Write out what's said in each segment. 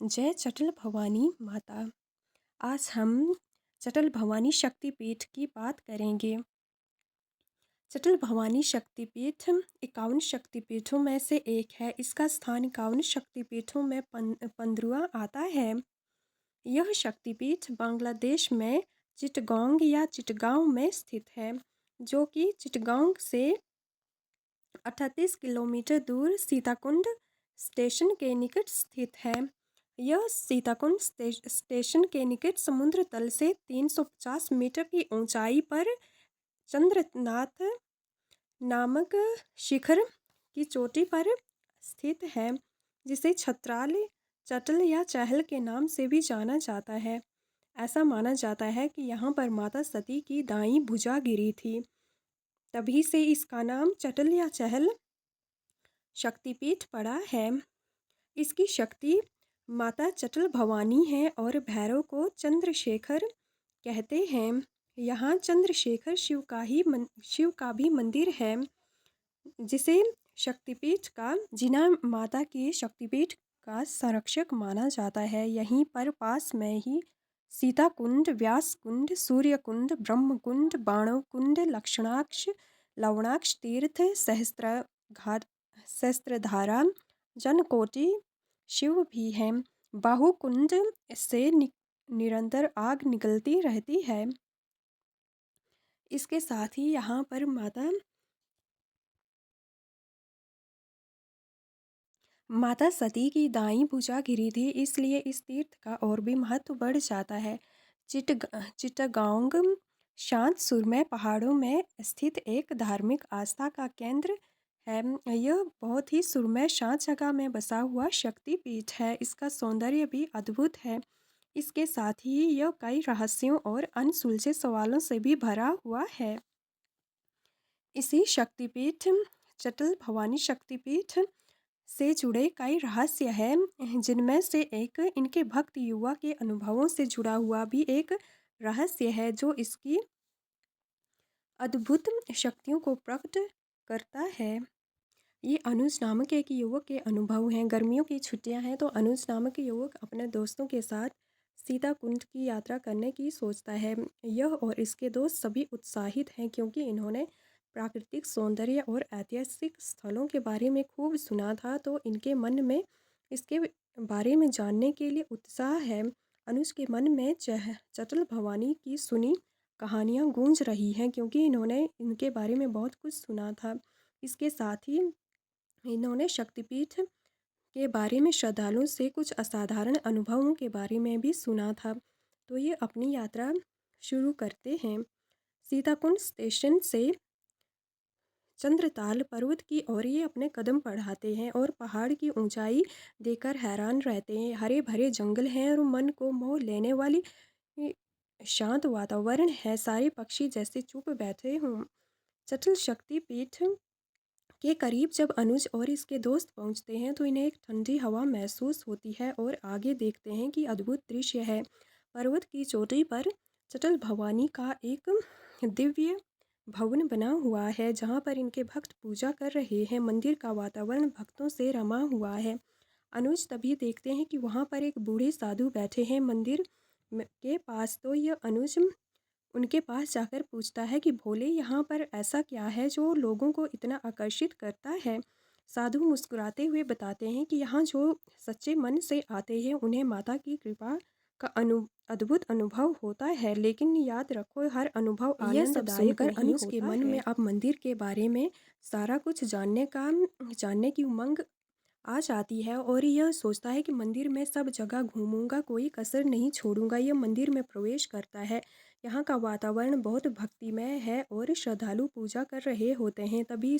जय चटल भवानी माता। आज हम चटल भवानी शक्तिपीठ की बात करेंगे। चटल भवानी शक्तिपीठ 51 शक्तिपीठों में से एक है। इसका स्थान 51 शक्तिपीठों में 15वां आता है। यह शक्तिपीठ बांग्लादेश में चिटगांव या चिटगांव में स्थित है, जो कि चिटगांव से 38 किलोमीटर दूर सीताकुंड स्टेशन के निकट स्थित है। यह सीताकुंड स्टेशन के निकट समुद्र तल से 350 मीटर की ऊंचाई पर चंद्रनाथ नामक शिखर की चोटी पर स्थित है, जिसे छत्राल, चटल या चहल के नाम से भी जाना जाता है। ऐसा माना जाता है कि यहाँ पर माता सती की दाईं भुजा गिरी थी, तभी से इसका नाम चटल या चहल शक्तिपीठ पड़ा है। इसकी शक्ति माता चटल भवानी है और भैरव को चंद्रशेखर कहते हैं। यहाँ चंद्रशेखर शिव का भी मंदिर है, जिसे शक्तिपीठ का जिना माता के शक्तिपीठ का संरक्षक माना जाता है। यहीं पर पास में ही सीता कुंड, व्यास कुंड, सूर्य कुंड, ब्रह्म कुंड, बाणव कुंड, लवणाक्ष तीर्थ, सहस्त्रधारा, जनकोटि शिव भी हैं। बाहु कुंड से निरंतर आग निकलती रहती है। इसके साथ ही यहाँ पर माता सती की दाईं भुजा गिरी थी, इसलिए इस तीर्थ का और भी महत्व बढ़ जाता है। चिटगांव शांत सुरम्य पहाड़ों में स्थित एक धार्मिक आस्था का केंद्र है। यह बहुत ही सुरम्य शांत जगह में बसा हुआ शक्तिपीठ है। इसका सौंदर्य भी अद्भुत है। इसके साथ ही यह कई रहस्यों और अनसुलझे सवालों से भी भरा हुआ है। इसी शक्तिपीठ चटल भवानी शक्तिपीठ से जुड़े कई रहस्य हैं, जिनमें से एक इनके भक्त युवा के अनुभवों से जुड़ा हुआ भी एक रहस्य है, जो इसकी अद्भुत शक्तियों को प्रकट करता है। ये अनुज नामक एक युवक के अनुभव हैं। गर्मियों की छुट्टियां हैं तो अनुज नामक युवक अपने दोस्तों के साथ सीता कुंड की यात्रा करने की सोचता है। यह और इसके दोस्त सभी उत्साहित हैं, क्योंकि इन्होंने प्राकृतिक सौंदर्य और ऐतिहासिक स्थलों के बारे में खूब सुना था, तो इनके मन में इसके बारे में जानने के लिए उत्साह है। अनुज के मन में चटल भवानी की सुनी कहानियाँ गूंज रही हैं, क्योंकि इन्होंने इनके बारे में बहुत कुछ सुना था। इसके साथ ही इन्होंने शक्तिपीठ के बारे में श्रद्धालुओं से कुछ असाधारण अनुभवों के बारे में भी सुना था। तो ये अपनी यात्रा शुरू करते हैं। सीताकुंड स्टेशन से चंद्रताल पर्वत की ओर ये अपने कदम बढ़ाते हैं और पहाड़ की ऊंचाई देखकर हैरान रहते हैं। हरे भरे जंगल हैं और मन को मोह लेने वाली शांत वातावरण है। सारे पक्षी जैसे चुप बैठे हों। चटल शक्तिपीठ के करीब जब अनुज और इसके दोस्त पहुंचते हैं तो इन्हें एक ठंडी हवा महसूस होती है और आगे देखते हैं कि अद्भुत दृश्य है। पर्वत की चोटी पर चटल भवानी का एक दिव्य भवन बना हुआ है, जहां पर इनके भक्त पूजा कर रहे हैं। मंदिर का वातावरण भक्तों से रमा हुआ है। अनुज तभी देखते हैं कि वहां पर एक बूढ़े साधु बैठे हैं मंदिर के पास। तो यह अनुज उनके पास जाकर पूछता है कि भोले, यहाँ पर ऐसा क्या है जो लोगों को इतना आकर्षित करता है। साधु मुस्कुराते हुए बताते हैं कि यहाँ जो सच्चे मन से आते हैं उन्हें माता की कृपा का अद्भुत अनुभव होता है, लेकिन याद रखो, हर अनुभव आनंददायक नहीं अनुज के मन में अब मंदिर के बारे में सारा कुछ जानने की उमंग आ जाती है और यह सोचता है कि मंदिर में सब जगह घूमूंगा, कोई कसर नहीं छोड़ूंगा। यह मंदिर में प्रवेश करता है। यहाँ का वातावरण बहुत भक्तिमय है और श्रद्धालु पूजा कर रहे होते हैं। तभी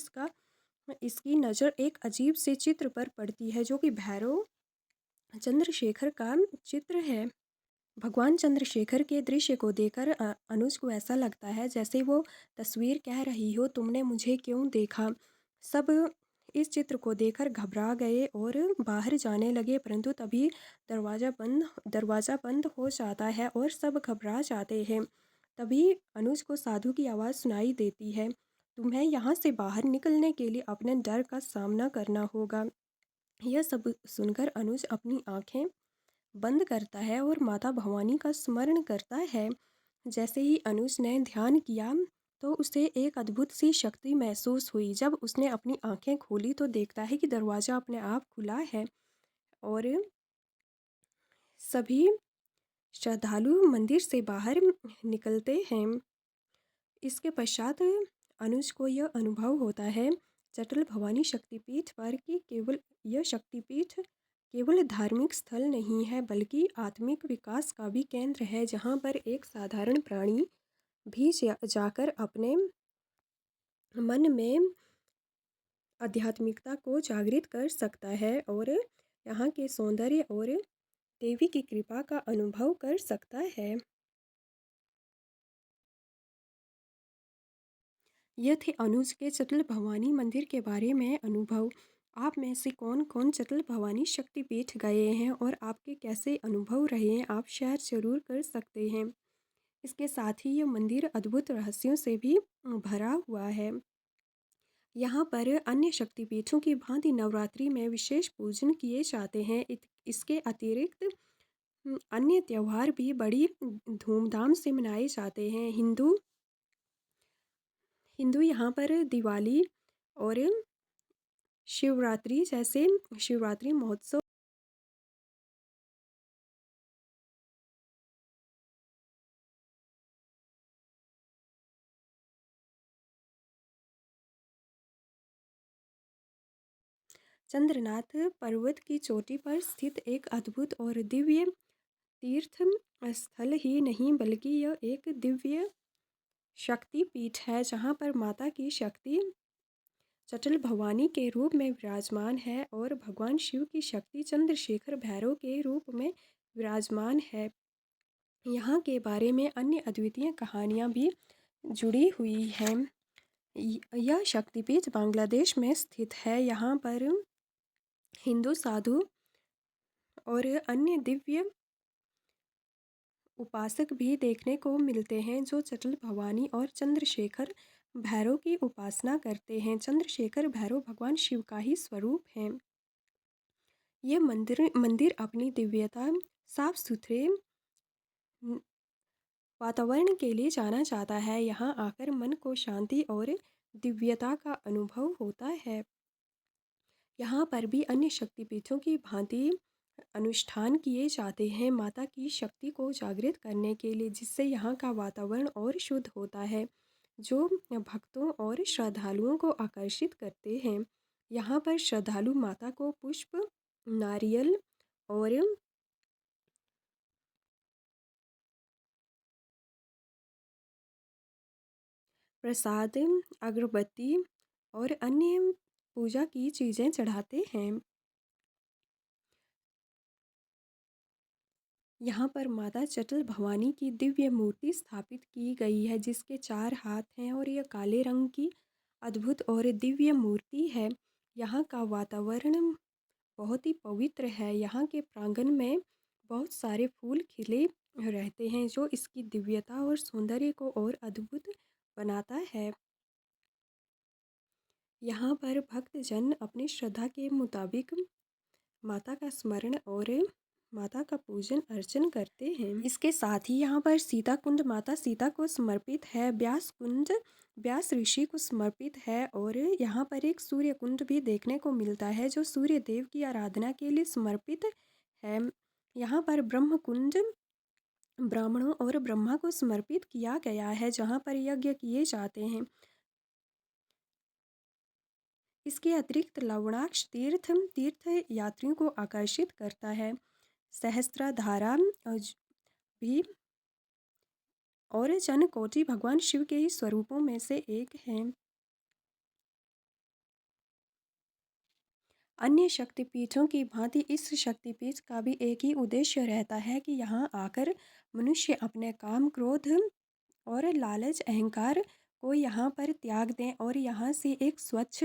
इसकी नज़र एक अजीब से चित्र पर पड़ती है, जो कि भैरव चंद्रशेखर का चित्र है। भगवान चंद्रशेखर के दृश्य को देखकर अनुज को ऐसा लगता है जैसे वो तस्वीर कह रही हो, तुमने मुझे क्यों देखा। सब इस चित्र को देखकर घबरा गए और बाहर जाने लगे, परंतु तभी दरवाज़ा बंद हो जाता है और सब घबरा जाते हैं। तभी अनुज को साधु की आवाज़ सुनाई देती है, तुम्हें यहाँ से बाहर निकलने के लिए अपने डर का सामना करना होगा। यह सब सुनकर अनुज अपनी आँखें बंद करता है और माता भवानी का स्मरण करता है। जैसे ही अनुज ने ध्यान किया तो उसे एक अद्भुत सी शक्ति महसूस हुई। जब उसने अपनी आंखें खोली तो देखता है कि दरवाज़ा अपने आप खुला है और सभी श्रद्धालु मंदिर से बाहर निकलते हैं। इसके पश्चात अनुज को यह अनुभव होता है जटल भवानी शक्तिपीठ पर कि केवल यह शक्तिपीठ केवल धार्मिक स्थल नहीं है बल्कि आत्मिक विकास का भी केंद्र है, जहाँ पर एक साधारण प्राणी भी जाकर अपने मन में आध्यात्मिकता को जागृत कर सकता है और यहाँ के सौंदर्य और देवी की कृपा का अनुभव कर सकता है। यह थे अनुज के चटल भवानी मंदिर के बारे में अनुभव। आप में से कौन कौन चटल भवानी शक्तिपीठ गए हैं और आपके कैसे अनुभव रहे हैं, आप शेयर जरूर कर सकते हैं। इसके साथ ही यह मंदिर अद्भुत रहस्यों से भी भरा हुआ है। यहाँ पर अन्य शक्तिपीठों की भांति नवरात्रि में विशेष पूजन किए जाते हैं। इसके अतिरिक्त अन्य त्यौहार भी बड़ी धूमधाम से मनाए जाते हैं। हिंदू हिंदू यहाँ पर दिवाली और शिवरात्रि जैसे शिवरात्रि महोत्सव चंद्रनाथ पर्वत की चोटी पर स्थित एक अद्भुत और दिव्य तीर्थ स्थल ही नहीं बल्कि यह एक दिव्य शक्ति पीठ है, जहाँ पर माता की शक्ति चटल भवानी के रूप में विराजमान है और भगवान शिव की शक्ति चंद्रशेखर भैरव के रूप में विराजमान है। यहाँ के बारे में अन्य अद्वितीय कहानियाँ भी जुड़ी हुई हैं। यह शक्तिपीठ बांग्लादेश में स्थित है। यहाँ पर हिंदू साधु और अन्य दिव्य उपासक भी देखने को मिलते हैं जो चटल भवानी और चंद्रशेखर भैरव की उपासना करते हैं। चंद्रशेखर भैरव भगवान शिव का ही स्वरूप हैं। ये मंदिर अपनी दिव्यता, साफ सुथरे वातावरण के लिए जाना जाता है। यहाँ आकर मन को शांति और दिव्यता का अनुभव होता है। यहाँ पर भी अन्य शक्तिपीठों की भांति अनुष्ठान किए जाते हैं माता की शक्ति को जागृत करने के लिए, जिससे यहाँ का वातावरण और शुद्ध होता है, जो भक्तों और श्रद्धालुओं को आकर्षित करते हैं। यहाँ पर श्रद्धालु माता को पुष्प, नारियल और प्रसाद, अगरबत्ती और अन्य पूजा की चीज़ें चढ़ाते हैं। यहाँ पर माता चटल भवानी की दिव्य मूर्ति स्थापित की गई है, जिसके 4 हाथ हैं और यह काले रंग की अद्भुत और दिव्य मूर्ति है। यहाँ का वातावरण बहुत ही पवित्र है। यहाँ के प्रांगण में बहुत सारे फूल खिले रहते हैं, जो इसकी दिव्यता और सौंदर्य को और अद्भुत बनाता है। यहाँ पर भक्तजन अपनी श्रद्धा के मुताबिक माता का स्मरण और माता का पूजन अर्चन करते हैं। इसके साथ ही यहाँ पर सीता कुंड माता सीता को समर्पित है। व्यास कुंड व्यास ऋषि को समर्पित है और यहाँ पर एक सूर्य कुंड भी देखने को मिलता है, जो सूर्य देव की आराधना के लिए समर्पित है। यहाँ पर ब्रह्म कुंड ब्राह्मणों और ब्रह्मा को समर्पित किया गया है, जहाँ पर यज्ञ किए जाते हैं। इसके अतिरिक्त लवणाक्ष तीर्थ यात्रियों को आकर्षित करता है। सहस्त्रधारा भी और जनकोटि भगवान शिव के ही स्वरूपों में से एक है। अन्य शक्तिपीठों की भांति इस शक्तिपीठ का भी एक ही उद्देश्य रहता है कि यहाँ आकर मनुष्य अपने काम, क्रोध और लालच, अहंकार को यहाँ पर त्याग दें और यहाँ से एक स्वच्छ,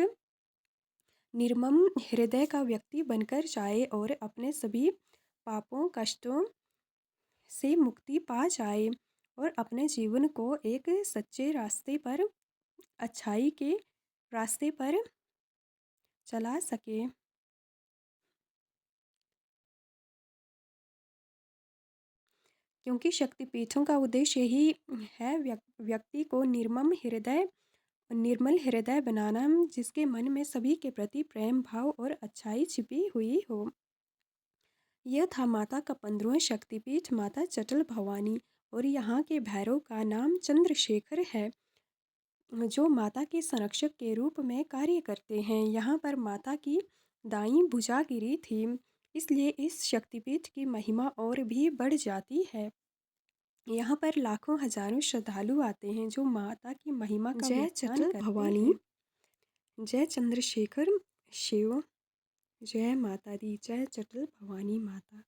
निर्मम हृदय का व्यक्ति बनकर जाए और अपने सभी पापों, कष्टों से मुक्ति पा जाए और अपने जीवन को एक सच्चे रास्ते पर, अच्छाई के रास्ते पर चला सके। क्योंकि शक्तिपीठों का उद्देश्य यही है व्यक्ति को निर्मल हृदय बनाना, जिसके मन में सभी के प्रति प्रेम भाव और अच्छाई छिपी हुई हो। यह था माता का 15वां शक्तिपीठ माता चटल भवानी, और यहाँ के भैरव का नाम चंद्रशेखर है, जो माता के संरक्षक के रूप में कार्य करते हैं। यहाँ पर माता की दाईं भुजा गिरी थी, इसलिए इस शक्तिपीठ की महिमा और भी बढ़ जाती है। यहाँ पर लाखों हजारों श्रद्धालु आते हैं जो माता की महिमा का जय चटल भवानी हैं। जय चंद्रशेखर शिव, जय माता दी, जय चटल भवानी माता।